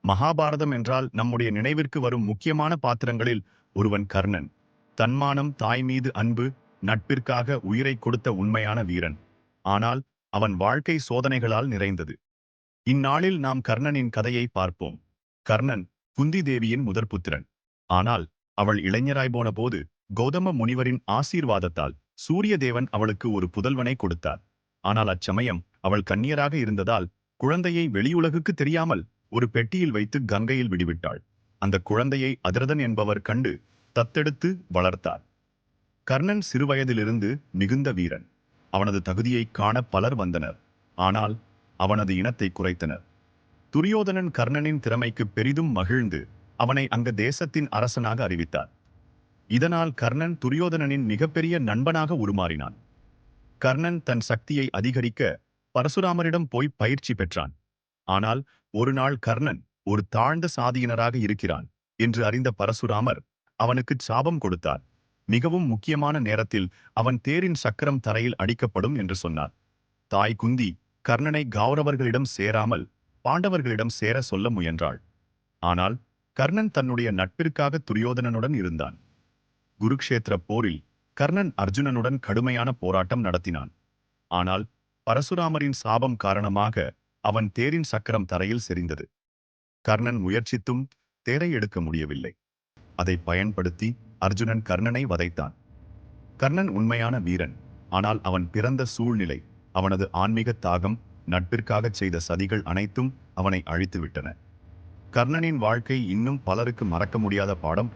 மகாபாரதம் என்றால் நம்முடைய நினைவிற்கு வரும் முக்கியமான பாத்திரங்களில் ஒருவன் கர்ணன். தன்மானம், தாய் மீது அன்பு, நட்பிற்காக உயிரை கொடுத்த உண்மையான வீரன். ஆனால் அவன் வாழ்க்கை சோதனைகளால் நிறைந்தது. இந்நாளில் நாம் கர்ணனின் கதையை பார்ப்போம். கர்ணன் குந்தி தேவியின் முதற் புத்திரன். ஆனால் அவள் இளைஞராய் போன போது கௌதம முனிவரின் ஆசீர்வாதத்தால் சூரிய தேவன் அவளுக்கு ஒரு புதல்வனை கொடுத்தார். ஆனால் அச்சமயம் அவள் கன்னியராக இருந்ததால் குழந்தையை வெளியுலகுக்கு தெரியாமல் ஒரு பெட்டியில் வைத்து கங்கையில் விடுவிட்டாள். அந்த குழந்தையை அதிரதன் என்பவர் கண்டு தத்தெடுத்து வளர்த்தார். கர்ணன் சிறுவயதிலிருந்து மிகுந்த வீரன். அவனது தகுதியை காண பலர் வந்தனர். ஆனால் அவனது இனத்தை குறைத்தனர். துரியோதனன் கர்ணனின் திறமைக்கு பெரிதும் மகிழ்ந்து அவனை அங்க தேசத்தின் அரசனாக அறிவித்தார். இதனால் கர்ணன் துரியோதனனின் மிகப்பெரிய நண்பனாக உருமாறினான். கர்ணன் தன் சக்தியை அதிகரிக்க பரசுராமரிடம் போய் பயிற்சி பெற்றான். ஆனால் ஒரு நாள் கர்ணன் ஒரு தாழ்ந்த சாதியினராக இருக்கிறான் என்று அறிந்த பரசுராமர் அவனுக்கு சாபம் கொடுத்தார். மிகவும் முக்கியமான நேரத்தில் அவன் தேரின் சக்கரம் தரையில் அடிக்கப்படும் என்று சொன்னார். தாய் குந்தி கர்ணனை கௌரவர்களிடம் சேராமல் பாண்டவர்களிடம் சேர சொல்ல முயன்றாள். ஆனால் கர்ணன் தன்னுடைய நட்பிற்காக துரியோதனனுடன் இருந்தான். குருக்ஷேத்திர போரில் கர்ணன் அர்ஜுனனுடன் கடுமையான போராட்டம் நடத்தினான். ஆனால் பரசுராமரின் சாபம் காரணமாக அவன் தேரின் சக்கரம் தரையில் செறிந்தது. கர்ணன் முயற்சித்தும் தேரை எடுக்க முடியவில்லை. அதை பயன்படுத்தி அர்ஜுனன் கர்ணனை வதைத்தான். கர்ணன் உண்மையான வீரன். ஆனால் அவன் பிறந்த சூழ்நிலை, அவனது ஆன்மீக தாகம், நட்பிற்காகச் செய்த சதிகள் அனைத்தும் அவனை அழித்துவிட்டன. கர்ணனின் வாழ்க்கை இன்னும் பலருக்கு மறக்க முடியாத பாடம்.